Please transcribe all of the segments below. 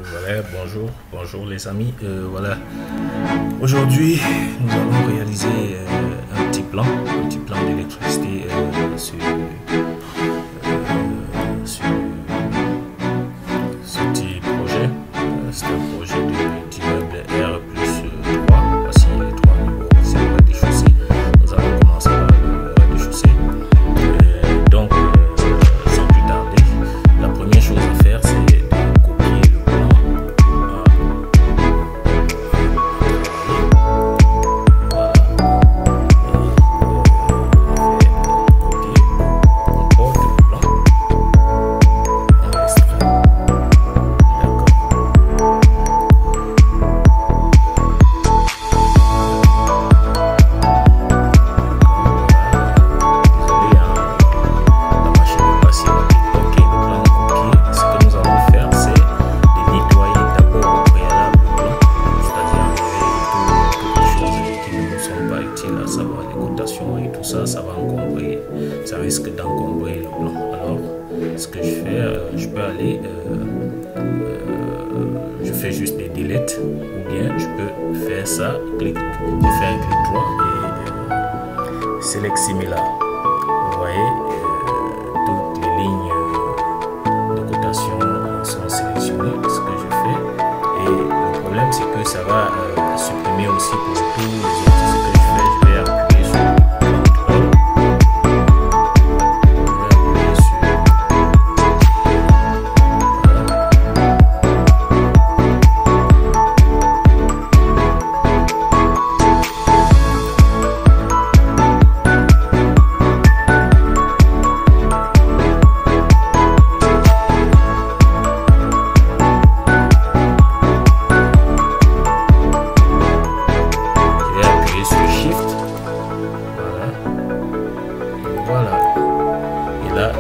Voilà, bonjour les amis. Aujourd'hui nous allons réaliser un petit plan d'électricité sur ce petit projet. C'est un projet d'immeuble R plus 3. Voici les trois niveaux. C'est le rez-de-chaussée. Nous allons commencer par le rez-de-chaussée. Donc, sans plus tarder, la première chose à faire, c'est de copier le plan. Et tout ça, ça va encombrer, ça risque d'encombrer le plan. Alors, ce que je fais, je peux aller, je fais juste des deletes, ou bien je peux faire ça, je fais un clic droit et select similar. Vous voyez, toutes les lignes de cotation sont sélectionnées, ce que je fais. Et le problème, c'est que ça va supprimer aussi pour tous les autres. Ce que je fais, je vais appuyer sur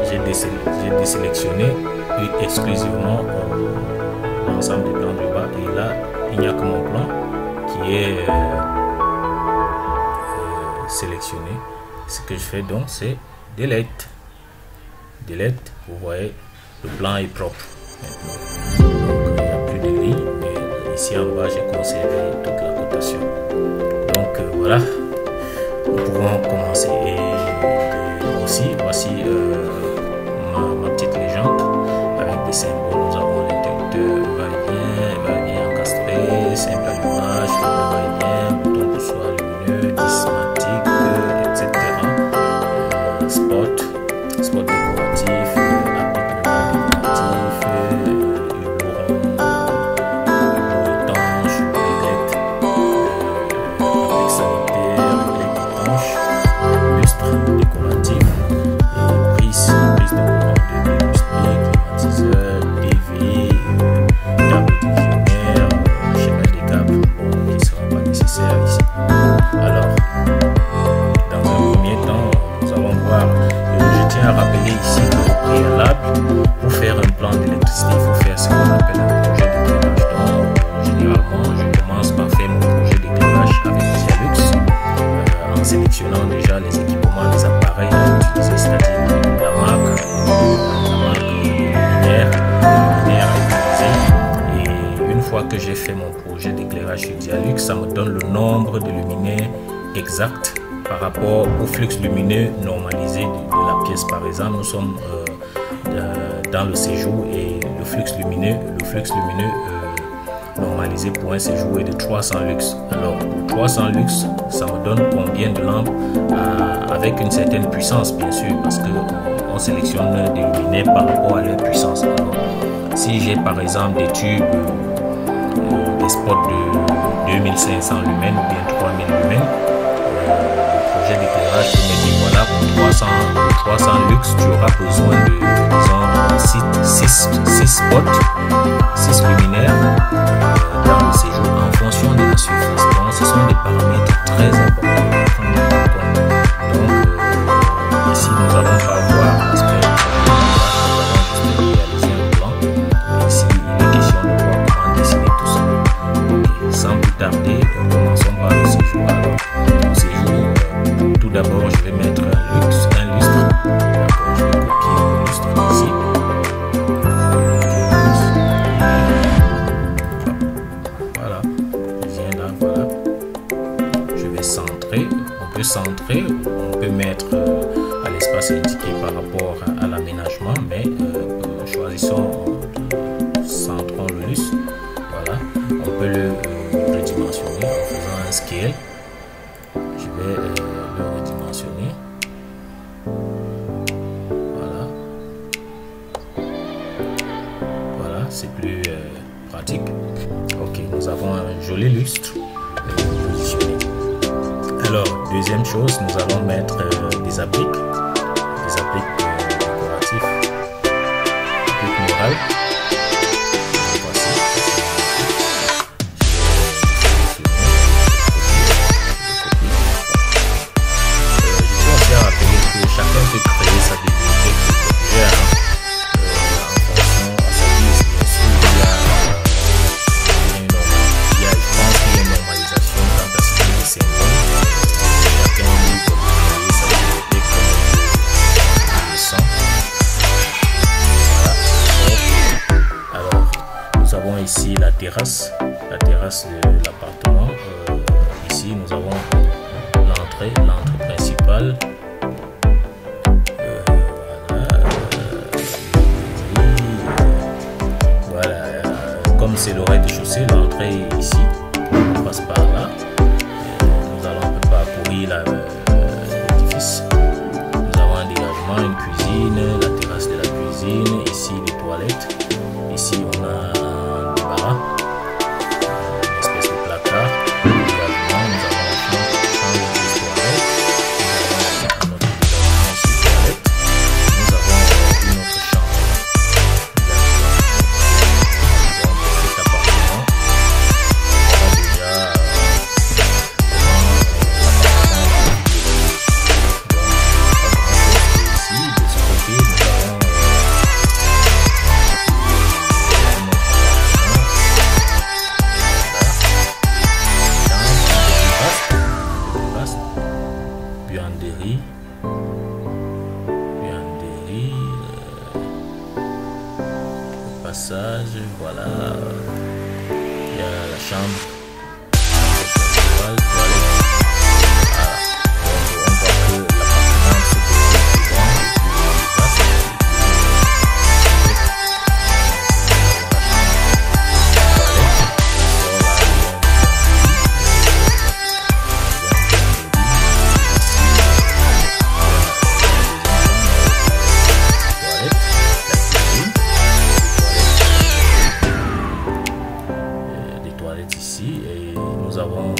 j'ai désélectionné exclusivement l'ensemble des plans du bas, et là il n'y a que mon plan qui est sélectionné. Ce que je fais donc, c'est delete. Vous voyez, le plan est propre maintenant. Donc il n'y a plus de lignes, mais ici en bas j'ai conservé toute la cotation. Donc voilà, nous pouvons commencer. Et aussi, voici ma petite légende avec des symboles. Nous avons l'interrupteur va-et-vient encastré, simple allumage, va-et-vient, bouton pour soit lumineux, dismatique, etc. Spot décoratif, applique décoratif, hublot étanche, réglette, applique sanitaire, réglette étanche, lustre décoratif, prise de courant de climatiseur, DV, table divisionnaire, schéma des câbles qui ne sera pas nécessaire ici. Alors, dans un premier temps, nous allons voir. Je tiens à rappeler ici que le préalable, pour faire un plan d'électricité, il faut faire ce qu'on appelle un projet d'éclairage. Donc, généralement, je commence par faire mon projet d'éclairage avec Dialux, en sélectionnant déjà les équipements, les appareils à utiliser, c'est-à-dire la marque luminaire à utiliser. Et une fois que j'ai fait mon projet d'éclairage sur Dialux, ça me donne le nombre de luminaires exact par rapport au flux lumineux normalisé de la pièce. Par exemple, nous sommes dans le séjour et le flux lumineux normalisé pour un séjour est de 300 lux. Alors, pour 300 lux, ça me donne combien de lampes avec une certaine puissance, bien sûr, parce qu'on sélectionne des luminaires par rapport à leur puissance. Alors, si j'ai par exemple des tubes, des spots de 2500 lumens ou bien 3000 lumens, d'éclairage qui me dit voilà, pour 300 lux tu auras besoin de disons 6 spots, 6 luminaires dans le séjour en fonction de la surface. Donc ce sont des paramètres très importants à prendre en compte. Donc ici nous allons pas voir parce que nous allons juste réaliser un plan. Et ici il est question de voir comment dessiner tout ça. Okay. Sans plus tarder, commençons par le séjour. Alors, le séjour, tout d'abord, je vais mettre un lustre. D'accord, je vais copier le lustre ici. c'est indiqué par rapport à l'aménagement, mais choisissons, centrons le lustre. Voilà, on peut le redimensionner en faisant un scale. Je vais le redimensionner. Voilà, c'est plus pratique. Ok, nous avons un joli lustre positionné. Alors, deuxième chose, nous allons mettre des appliques décoratifs, appliques murales. Voici. Je tiens aussi à rappeler que chacun peut créer sa bibliothèque d'objets en fonction à sa guise. Bien sûr, je pense qu'il y a une normalisation quant à ce qui est des symboles. Chacun peut créer sa bibliothèque comme il le sent. Voilà. Alors, nous avons ici la terrasse de l'appartement. Ici, nous avons l'entrée principale. Voilà, comme c'est le rez-de-chaussée, l'entrée est ici. On passe par là. Nous allons un peu parcourir l'édifice. Nous avons un dégagement, une cuisine, la terrasse de la cuisine. Ici, les toilettes. Ici, on a un débarras, une espèce de placard. Également, nous avons la chambre de toilette. Nous avons un autre dégagement ici, toilette. Nous avons une autre chambre. Donc, cet appartement, voilà déjà comment l'appartement ici, de ce côté, nous avons buanderie, le passage, voilà, il y a la chambre principale, toilette. Voilà. Donc, on voit que l'appartement se trouve plus grand et plus vaste. Ici, et nous avons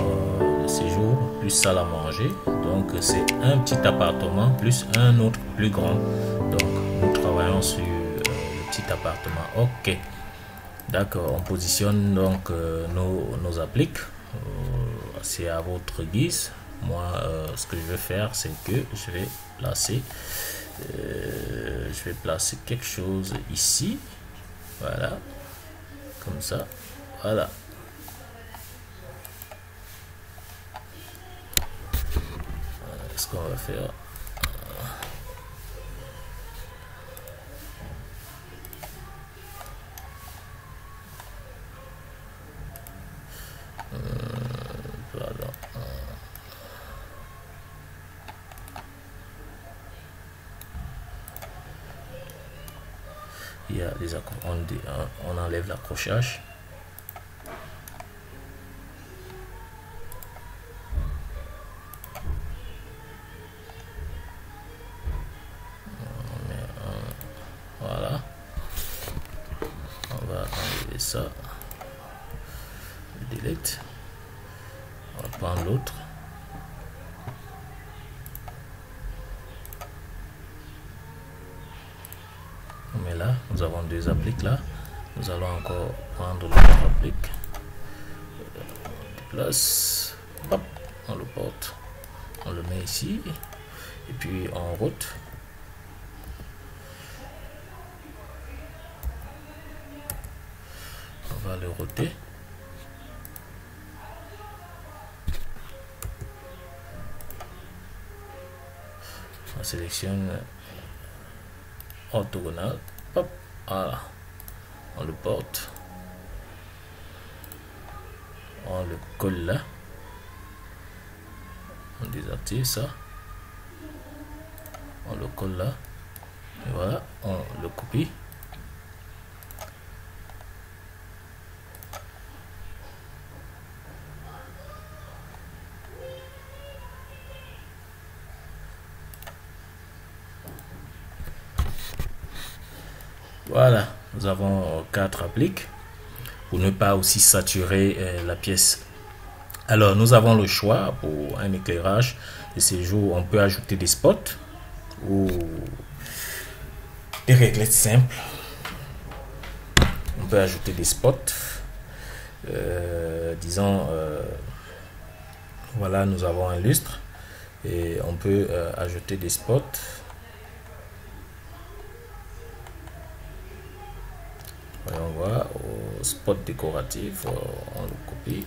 le séjour plus salle à manger, donc c'est un petit appartement plus un autre plus grand. Donc nous travaillons sur le petit appartement. Ok, d'accord, on positionne donc nos appliques. C'est à votre guise. Moi ce que je vais faire, c'est que je vais placer quelque chose ici, voilà, comme ça, voilà. Ce qu'on va faire, voilà. Il y a des on enlève l'accrochage. Voilà, on va enlever ça, delete, on va prendre l'autre, mais là nous avons deux appliques là, nous allons encore prendre l'autre applique, place, hop, on le porte, on le met ici, et puis on route. On va le roter. On sélectionne orthogonal. Hop, voilà. On le porte. On le colle là. On désactive ça. On le colle là. Et voilà, on le copie. Voilà, nous avons 4 appliques pour ne pas aussi saturer la pièce. Alors, nous avons le choix pour un éclairage de séjour. On peut ajouter des spots ou des réglettes simples. On peut ajouter des spots. Disons, voilà, nous avons un lustre et on peut ajouter des spots. On voit au spot décoratif, on le copie.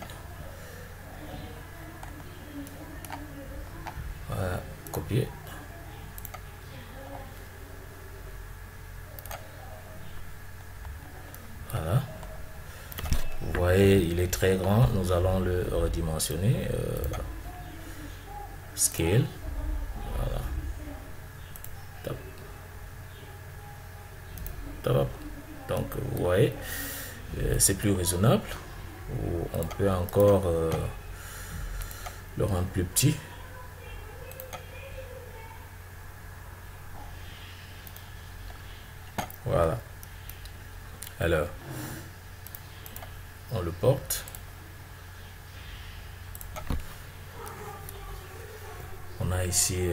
Voilà, copier. Voilà. Vous voyez, il est très grand. Nous allons le redimensionner. Scale. Voilà. Top. Top. Donc, vous voyez, c'est plus raisonnable. Ou on peut encore le rendre plus petit. Voilà. Alors, on le porte. On a ici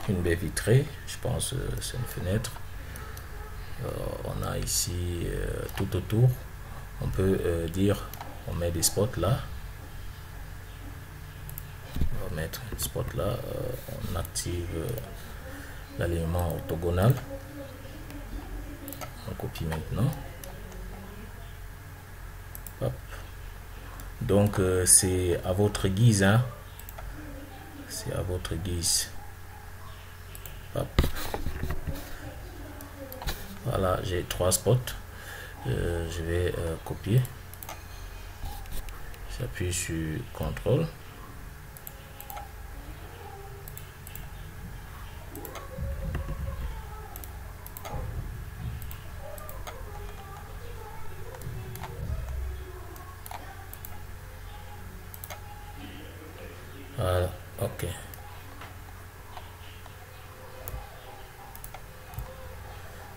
une baie vitrée. Je pense c'est une fenêtre. On a ici tout autour. On peut dire, on met des spots là. On va mettre un spot là. On active l'alignement orthogonal. On copie maintenant. Hop. Donc c'est à votre guise, hein. C'est à votre guise. Hop. Voilà, j'ai 3 spots. Je vais copier. J'appuie sur CTRL. Voilà, ok.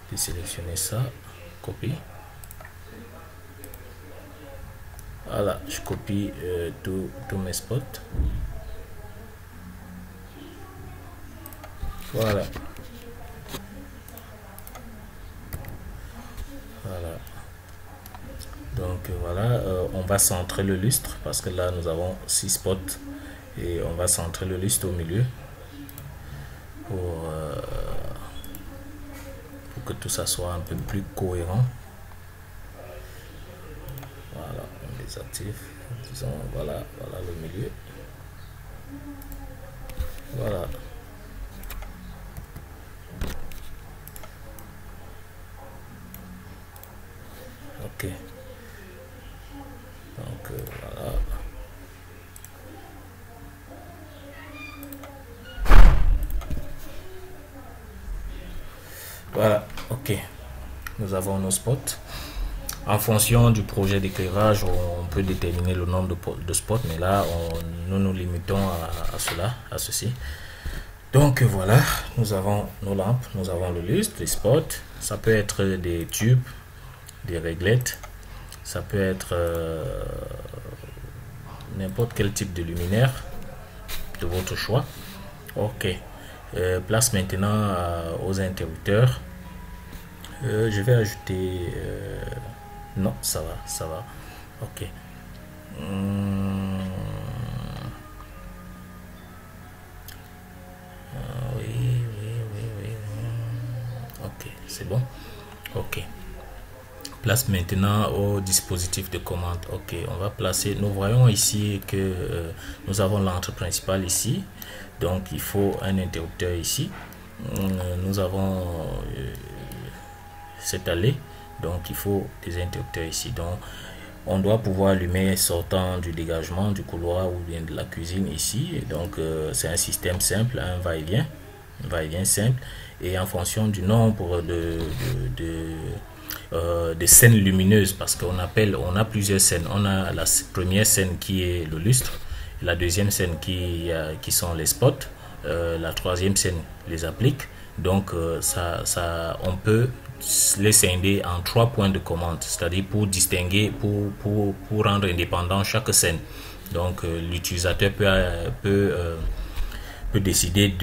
Je vais sélectionner ça, copie. Voilà, je copie tous mes spots. Voilà. Voilà. Donc voilà, on va centrer le lustre parce que là nous avons 6 spots et on va centrer le lustre au milieu pour que tout ça soit un peu plus cohérent. Voilà, on désactive, disons, voilà, voilà le milieu. Voilà. Ok. Donc voilà. Voilà, ok. Nous avons nos spots. En fonction du projet d'éclairage, on peut déterminer le nombre de spots, mais là, nous nous limitons à cela, à ceci. Donc voilà, nous avons nos lampes, nous avons le lustre, les spots. Ça peut être des tubes, des réglettes, ça peut être n'importe quel type de luminaire de votre choix. Ok. Place maintenant aux interrupteurs. Je vais ajouter non, ça va, ok. Oui, ok, c'est bon. Ok, place maintenant au dispositif de commande. Ok, on va placer, nous voyons ici que nous avons l'entrée principale ici, donc il faut un interrupteur ici. Nous avons cette allée, donc il faut des interrupteurs ici. Donc on doit pouvoir allumer sortant du dégagement du couloir ou bien de la cuisine ici. Et donc c'est un système simple, un va-et-vient. va-et-vient simple, et en fonction du nombre de scènes lumineuses, parce on a plusieurs scènes. On a la première scène qui est le lustre, la deuxième scène qui sont les spots, la troisième scène les appliques. Donc on peut les scinder en 3 points de commande, c'est-à-dire pour distinguer, pour rendre indépendant chaque scène. Donc l'utilisateur peut décider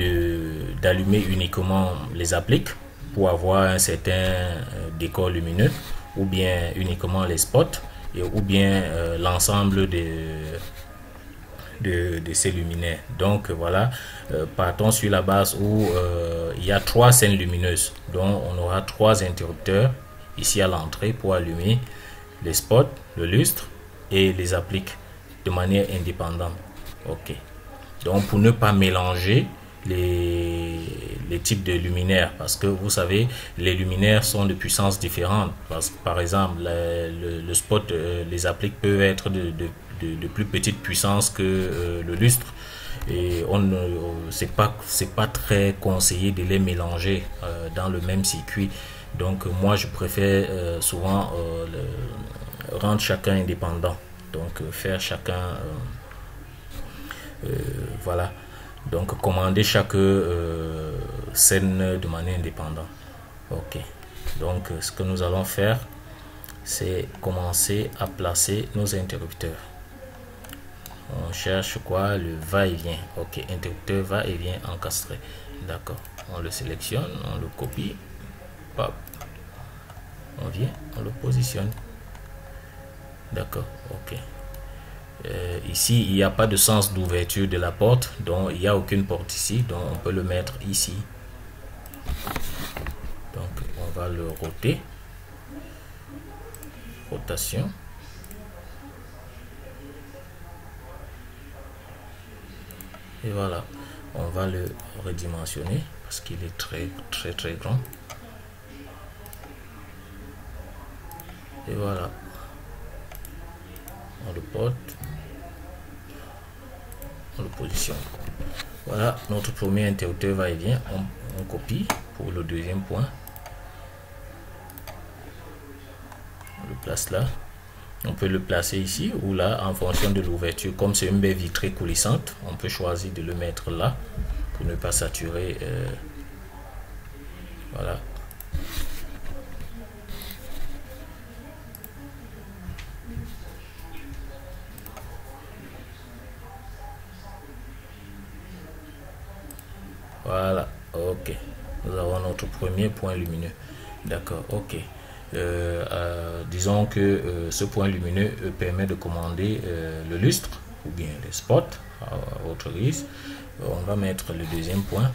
d'allumer uniquement les appliques pour avoir un certain décor lumineux, ou bien uniquement les spots, ou bien l'ensemble de ces luminaires. Donc voilà, partons sur la base où il y a 3 scènes lumineuses, donc on aura 3 interrupteurs ici à l'entrée pour allumer les spots, le lustre et les appliques de manière indépendante. Ok, donc pour ne pas mélanger les types de luminaires, parce que vous savez, les luminaires sont de puissances différentes. Par exemple, le spot, les appliques peuvent être de plus petite puissance que le lustre, et c'est pas très conseillé de les mélanger dans le même circuit. Donc moi je préfère souvent rendre chacun indépendant, donc faire chacun voilà, donc commander chaque scène de manière indépendante. Ok, donc ce que nous allons faire, c'est commencer à placer nos interrupteurs. On cherche quoi? Le va-et-vient. Ok, interrupteur va-et-vient encastré. D'accord, on le sélectionne, on le copie, hop, on vient, on le positionne. D'accord, ok. Ici il n'y a pas de sens d'ouverture de la porte, donc il n'y a aucune porte ici, donc on peut le mettre ici. Donc on va le roter, rotation, et voilà, on va le redimensionner parce qu'il est très grand, et voilà, on le porte, on le positionne. Voilà, notre premier interrupteur va-et-vient. On copie pour le deuxième point, on le place là. On peut le placer ici ou là en fonction de l'ouverture. Comme c'est une baie vitrée coulissante, on peut choisir de le mettre là pour ne pas saturer. Voilà. Voilà, ok. Nous avons notre premier point lumineux. D'accord, ok. Disons que ce point lumineux permet de commander le lustre ou bien les spots à votre guise. On va mettre le deuxième point.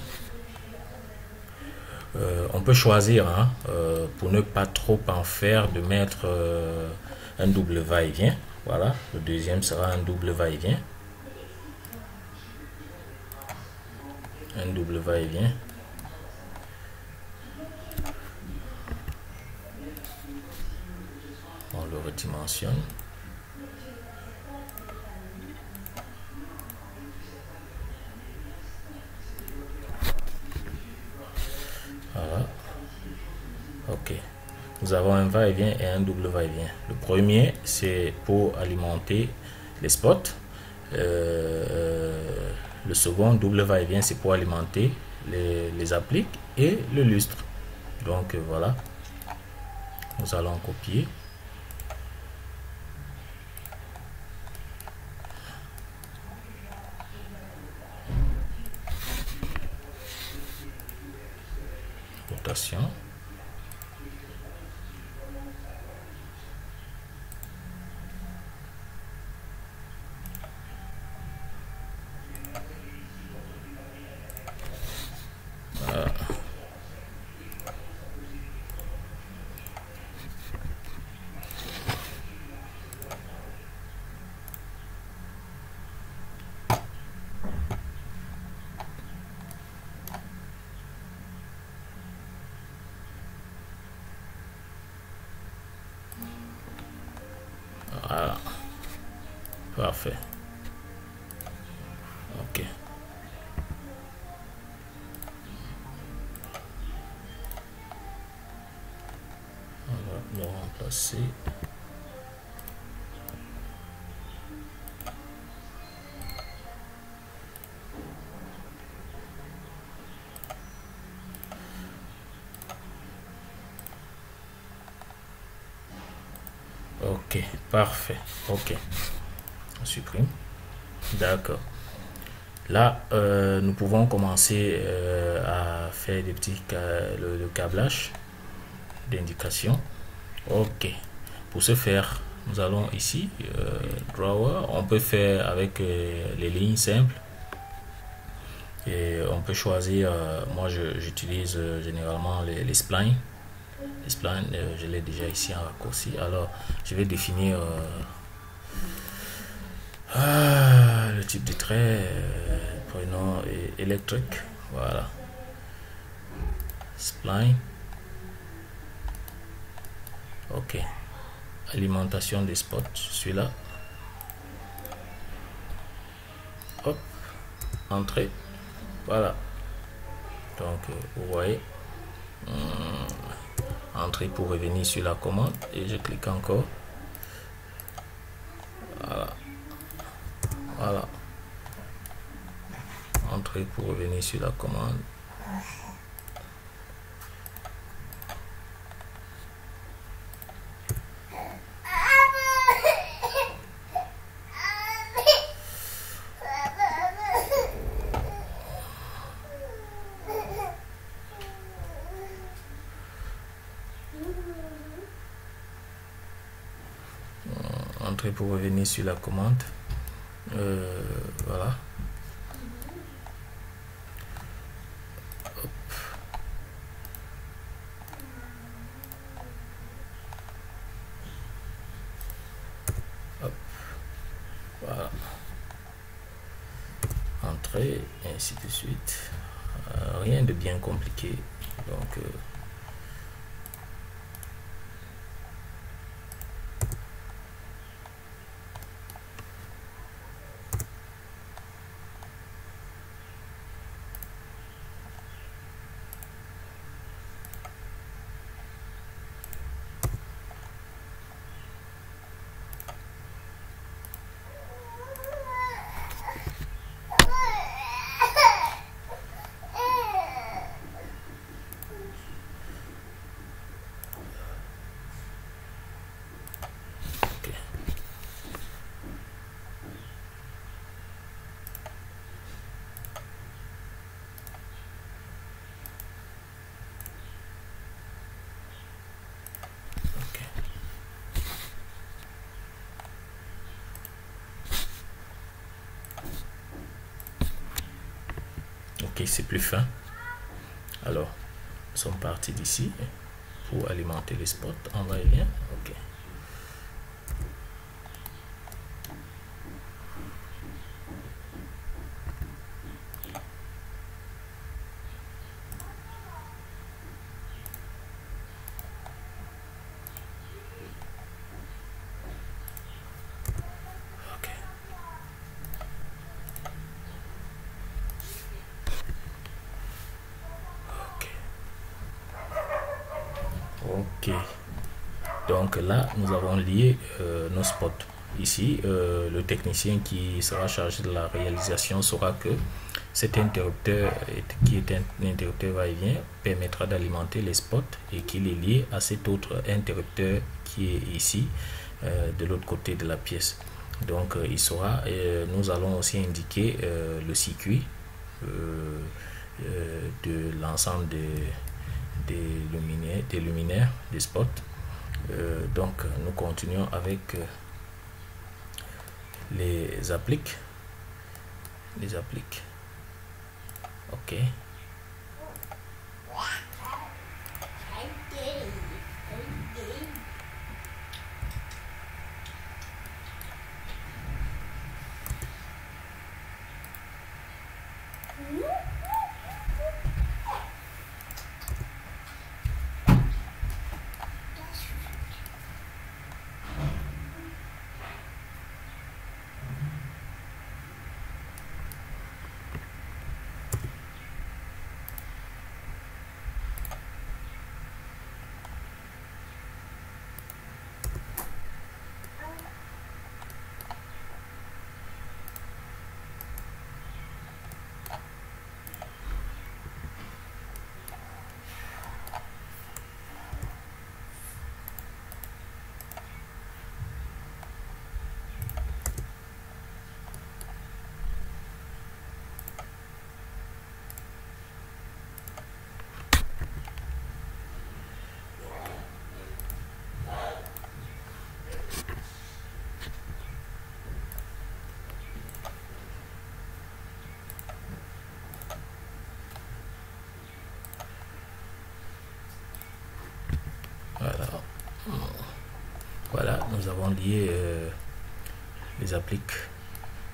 On peut choisir pour ne pas trop en faire, de mettre un double va-et-vient. Voilà, le deuxième sera un double va-et-vient. Un double va-et-vient. On le redimensionne. Voilà. Ok. Nous avons un va-et-vient et un double va-et-vient. Le premier, c'est pour alimenter les spots. Le second, double va-et-vient, c'est pour alimenter les appliques et le lustre. Donc voilà. Nous allons copier. Rotation. Voilà. Parfait. Ok. passer. Ok, parfait. Ok, on supprime. D'accord. Là, nous pouvons commencer à faire des petits le câblage d'indication. Ok. Pour ce faire, nous allons ici, drawer. On peut faire avec les lignes simples. Et on peut choisir, moi j'utilise généralement les splines. Les splines, je l'ai déjà ici en raccourci. Alors, je vais définir le type de trait, prenons électrique, voilà, spline, ok, alimentation des spots, celui-là, hop, entrée, voilà, donc vous voyez, entrée pour revenir sur la commande, et je clique encore, voilà. Voilà. Entrée pour revenir sur la commande. Entrée pour revenir sur la commande. Voilà. Hop. Hop. Voilà. Entrée, et ainsi de suite. Rien de bien compliqué. Donc, ok, c'est plus fin. Alors, nous sommes partis d'ici pour alimenter les spots. On va y bien. Ok. Ok, donc là nous avons lié nos spots. Ici le technicien qui sera chargé de la réalisation saura que cet interrupteur qui est un interrupteur va-et-vient permettra d'alimenter les spots et qu'il est lié à cet autre interrupteur qui est ici de l'autre côté de la pièce. Donc il saura, nous allons aussi indiquer le circuit de l'ensemble des luminaires, des spots. Donc nous continuons avec les appliques. Ok. Voilà, nous avons lié les appliques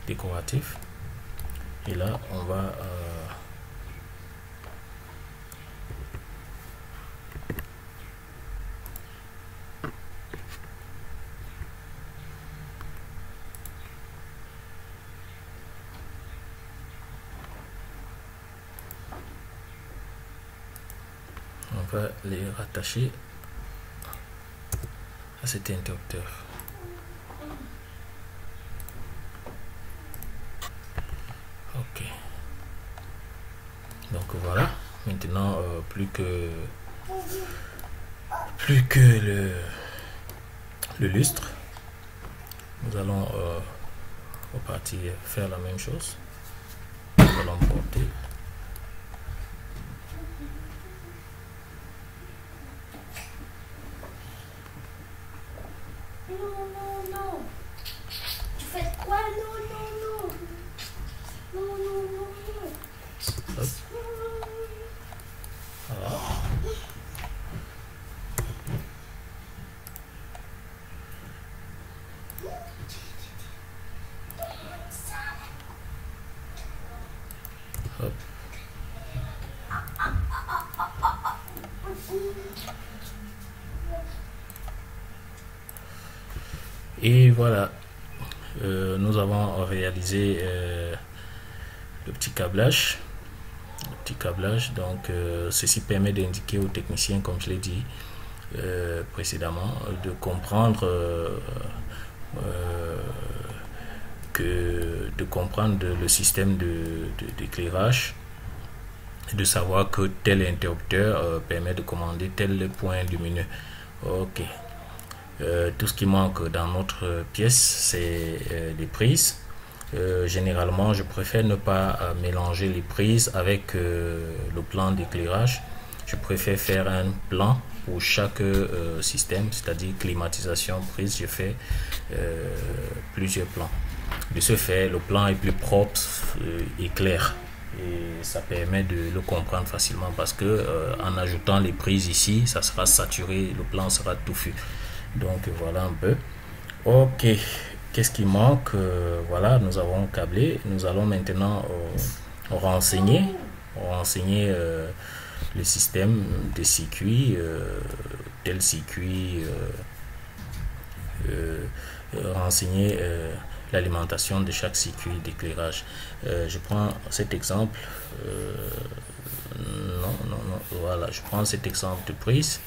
décoratifs. Et là, on va les rattacher à cet interrupteur. Ok. Donc voilà. Maintenant, plus que le lustre, nous allons repartir faire la même chose. Nous allons porter. Non. Tu fais quoi? Non. Hop. Voilà. Hop. Et voilà, nous avons réalisé le petit câblage. Donc ceci permet d'indiquer aux techniciens, comme je l'ai dit précédemment, de comprendre le système d'éclairage, de savoir que tel interrupteur permet de commander tel point lumineux. Ok. Tout ce qui manque dans notre pièce, c'est les prises. Généralement, je préfère ne pas mélanger les prises avec le plan d'éclairage. Je préfère faire un plan pour chaque système, c'est-à-dire climatisation, prise. Je fais plusieurs plans. De ce fait, le plan est plus propre et clair. Et ça permet de le comprendre facilement parce que en ajoutant les prises ici, ça sera saturé, le plan sera touffu. Donc voilà un peu. Ok, qu'est-ce qui manque? Voilà, nous avons câblé. Nous allons maintenant renseigner le système de circuit, tel circuit, renseigner l'alimentation de chaque circuit d'éclairage. Je prends cet exemple. Voilà, je prends cet exemple de prise.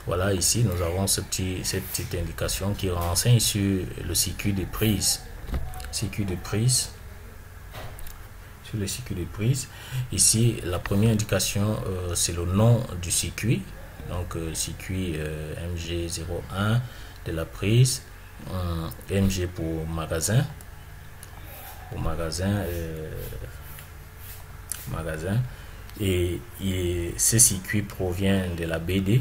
Voilà, ici nous avons cette petite indication qui renseigne sur le circuit de prise. Sur le circuit de prise. Ici, la première indication, c'est le nom du circuit. Donc, circuit MG01 de la prise. MG pour magasin. Et ce circuit provient de la BD.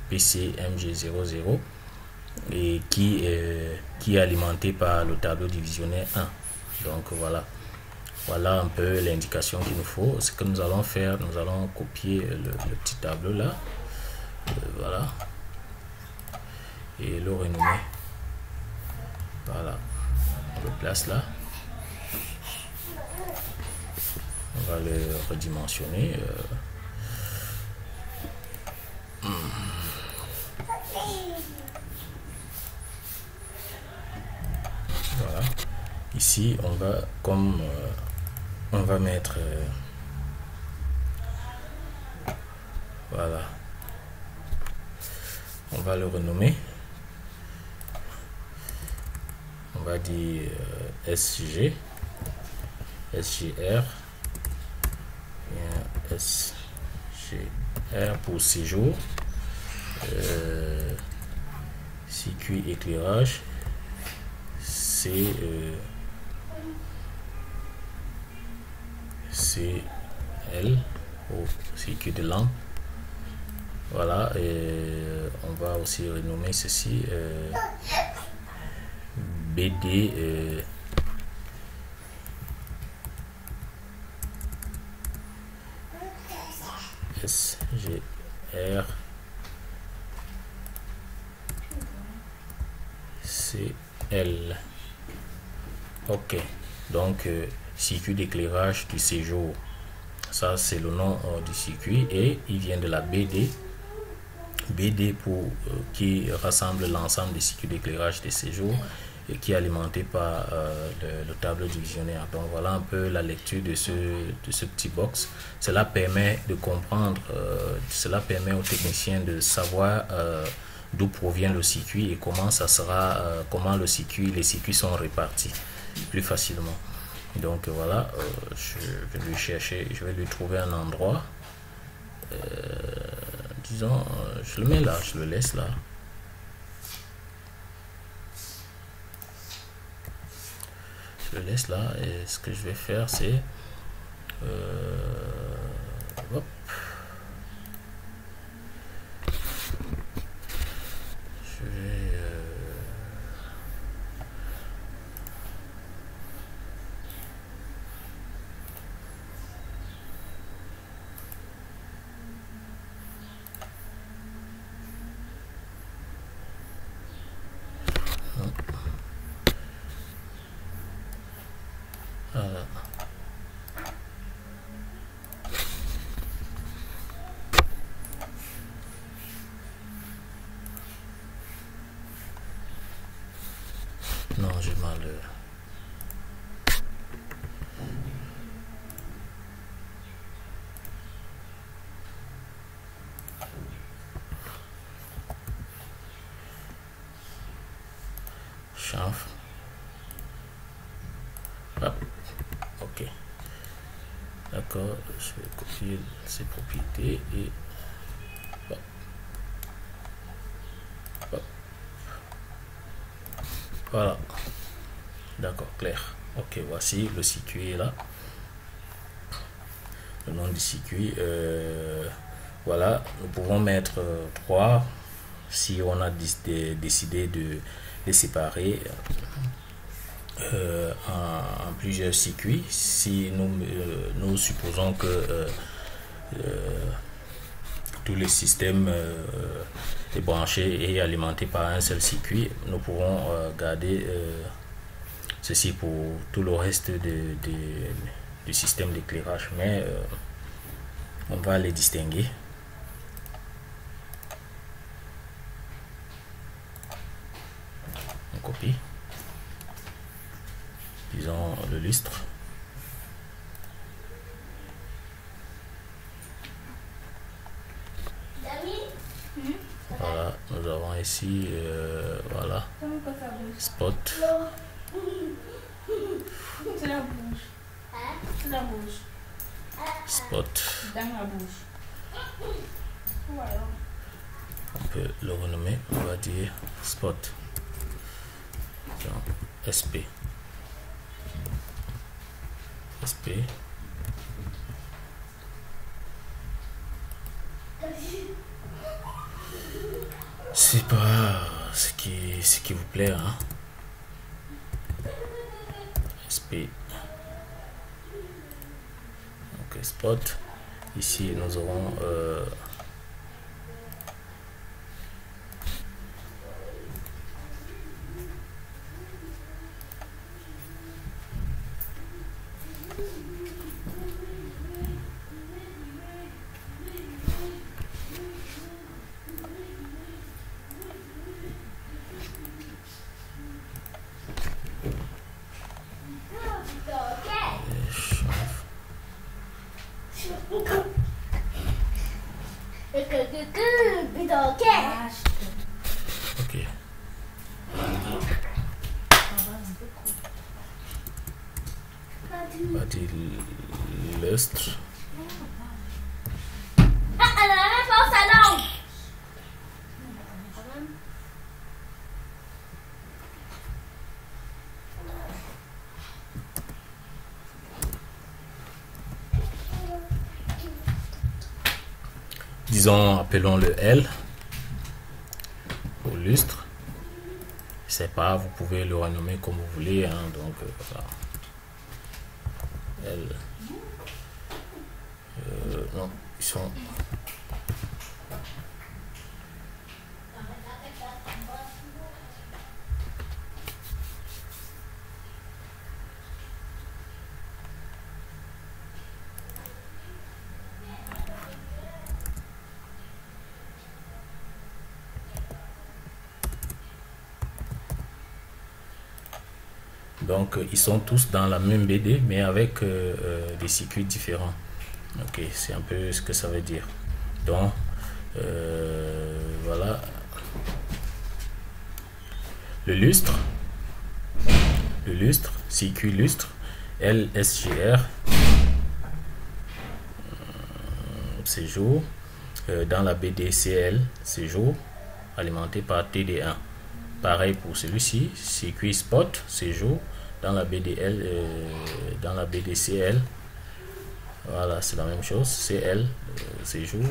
PC MG00 et qui est alimenté par le tableau divisionnaire 1. Donc voilà un peu l'indication qu'il nous faut. Ce que nous allons faire, nous allons copier le petit tableau là, voilà, et le renommer. Voilà, on le place là, on va le redimensionner. Voilà. Ici, on va mettre voilà. On va le renommer. On va dire SGR, SGR pour séjour. Circuit éclairage, CL au circuit de lampe. Voilà, et on va aussi renommer ceci BD SGR c'est L. Ok, donc circuit d'éclairage du séjour, ça c'est le nom du circuit, et il vient de la BD pour qui rassemble l'ensemble des circuits d'éclairage des séjours et qui est alimenté par le tableau divisionnaire. Donc voilà un peu la lecture de ce petit box. Cela permet de comprendre, cela permet aux techniciens de savoir d'où provient le circuit et comment ça sera, comment les circuits sont répartis plus facilement. Donc voilà, je vais lui chercher, je vais lui trouver un endroit. Disons, je le mets là, je le laisse là. Je le laisse là, et ce que je vais faire, c'est hop. Je vais voilà. Non, j'ai mal. Chanfre. Hop. Ok. D'accord. Je vais copier ces propriétés et hop. Hop. Voilà. D'accord, clair. Ok, voici le circuit là. Le nom du circuit. Voilà, nous pouvons mettre 3 si on a décidé de les séparer en plusieurs circuits. Si nous supposons que tout le système est branché et alimenté par un seul circuit, nous pouvons garder ceci pour tout le reste du système d'éclairage, mais on va les distinguer. On copie, disons le lustre. Voilà, nous avons ici voilà, spot. C'est la bouche. C'est la bouche. Spot. Dans la bouche. Voilà. On peut le renommer, on va dire spot. SP. SP. C'est pas ce qui vous plaît, hein. SP. Ok, spot. Ici nous aurons ok. On va dire lustre. Disons, appelons-le L au lustre. C'est pas, vous pouvez le renommer comme vous voulez, hein, donc voilà. L. Non, ils sont. Donc ils sont tous dans la même BD mais avec des circuits différents. Ok, c'est un peu ce que ça veut dire. Donc voilà le lustre, circuit lustre LSGR, séjour dans la BDCL, séjour alimenté par TD1. Pareil pour celui-ci, circuit spot, séjour dans la BDL, dans la BDCL. Voilà, c'est la même chose, CL, séjour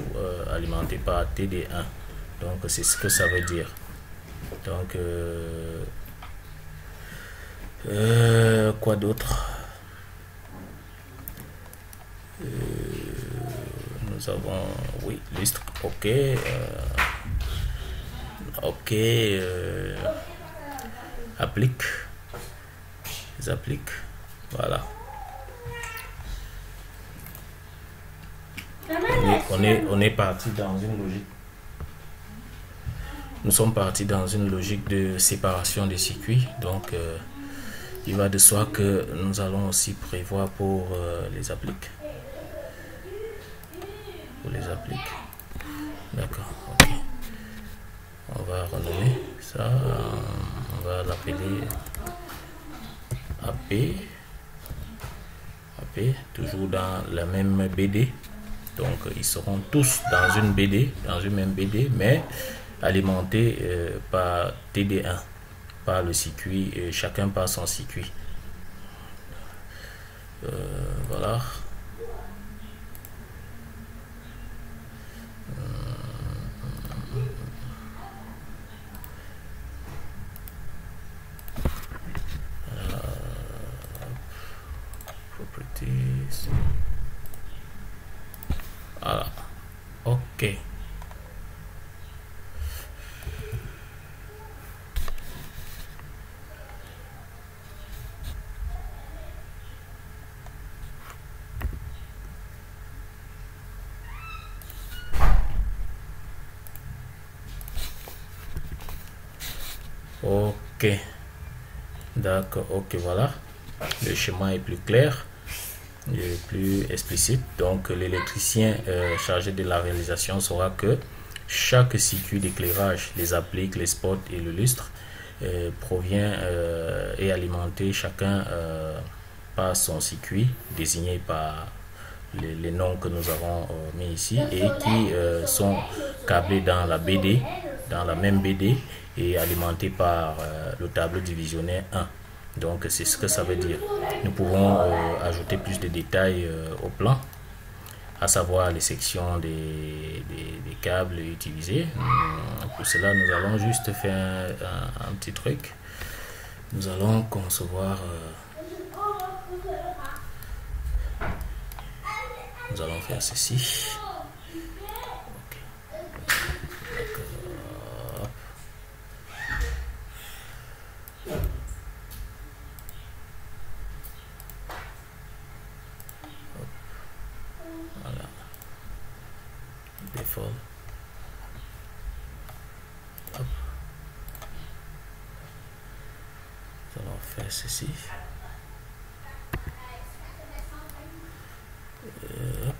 alimenté par TD1. Donc c'est ce que ça veut dire. Donc quoi d'autre? Nous avons, oui, liste, ok, ok, applique, les appliques, voilà. On est parti dans une logique. Nous sommes partis dans une logique de séparation des circuits. Donc, il va de soi que nous allons aussi prévoir pour les appliques. Pour les appliques. D'accord. Ok. On va renommer ça. On va l'appeler AP. AP, toujours dans la même BD. Donc, ils seront tous dans une BD, dans une même BD, mais alimentés par TD1, par le circuit, chacun par son circuit. Voilà. Properties. Voilà. Ok. Ok, d'accord, ok, voilà, le schéma est plus clair et plus explicite. Donc l'électricien chargé de la réalisation saura que chaque circuit d'éclairage, les appliques, les spots et le lustre provient et alimenté chacun par son circuit désigné par les noms que nous avons mis ici et qui sont câblés dans la BD, dans la même BD et alimenté par le tableau divisionnaire 1. Donc c'est ce que ça veut dire. Nous pouvons ajouter plus de détails au plan, à savoir les sections des câbles utilisés. Pour cela, nous allons juste faire un petit truc. Nous allons concevoir nous allons faire ceci. Voilà. Default. Hop. Nous allons faire ceci. Hop.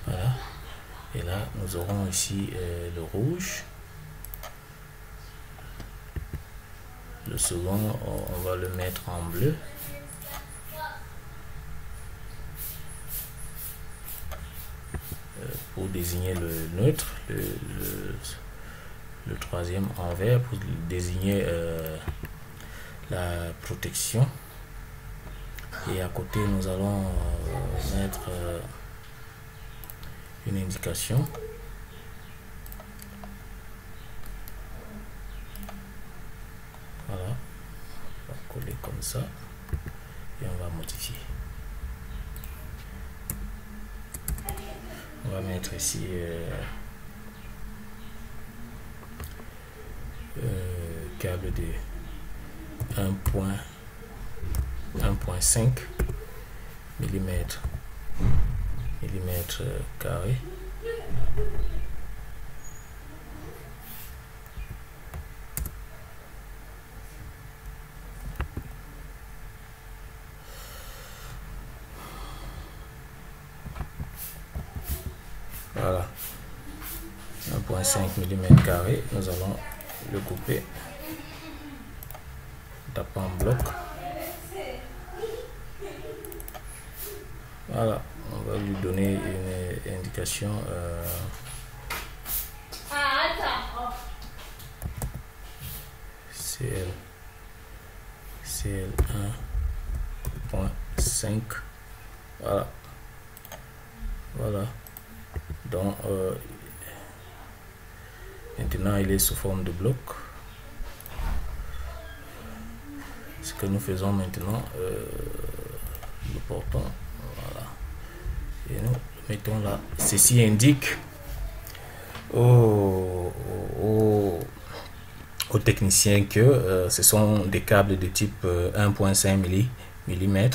Voilà. Et là, nous aurons ici le rouge. Le second, on va le mettre en bleu. Pour désigner le neutre. Le troisième en vert pour désigner la protection. Et à côté, nous allons mettre une indication. Voilà, on va coller comme ça et on va modifier. On va mettre ici câble de 1.5 millimètre carré. mm². Nous allons le couper. Taper en bloc. Voilà, on va lui donner une indication. CL 1.5. Voilà. Donc maintenant il est sous forme de bloc. Ce que nous faisons maintenant, le portons, voilà, et nous le mettons là. Ceci indique aux techniciens que ce sont des câbles de type 1.5 mm.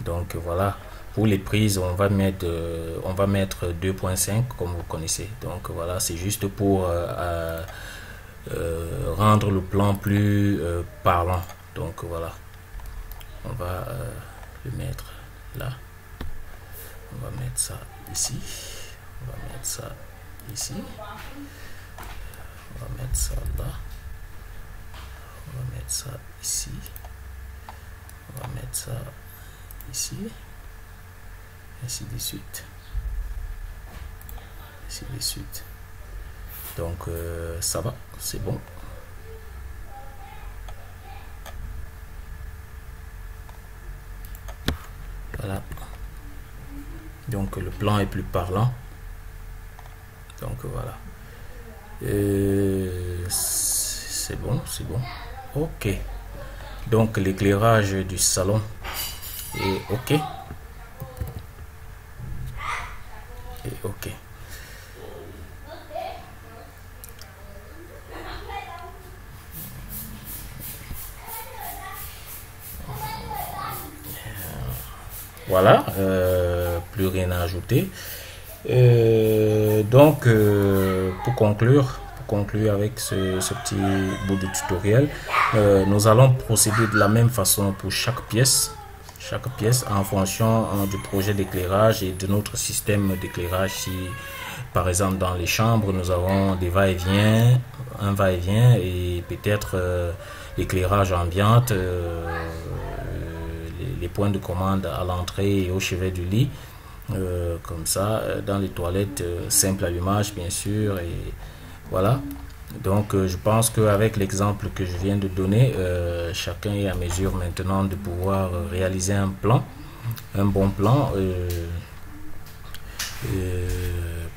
Donc voilà, pour les prises on va mettre 2.5 comme vous connaissez. Donc voilà, c'est juste pour rendre le plan plus parlant. Donc voilà, on va le mettre là, on va mettre ça ici, on va mettre ça ici, on va mettre ça là, on va mettre ça ici, on va mettre ça ici, ainsi de suite, ainsi de suite. Donc ça va, c'est bon. Voilà, donc le plan est plus parlant. Donc voilà, c'est bon, c'est bon. Ok, donc l'éclairage du salon est ok. Et ok. Voilà, plus rien à ajouter. Donc, pour conclure avec ce petit bout de tutoriel, nous allons procéder de la même façon pour chaque pièce en fonction du projet d'éclairage et de notre système d'éclairage. Si par exemple dans les chambres nous avons des va-et-vient, un va-et-vient et peut-être l'éclairage ambiante, les points de commande à l'entrée et au chevet du lit, comme ça, dans les toilettes, simple allumage bien sûr, et voilà. Donc je pense qu'avec l'exemple que je viens de donner, chacun est à mesure maintenant de pouvoir réaliser un bon plan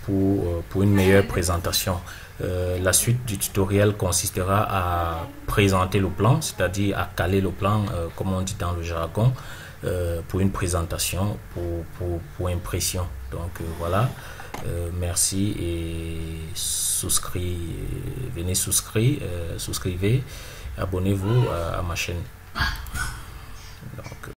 pour une meilleure présentation. La suite du tutoriel consistera à présenter le plan, c'est-à-dire à caler le plan, comme on dit dans le jargon, pour une présentation, pour impression. Donc voilà, merci et souscrivez, abonnez-vous à ma chaîne.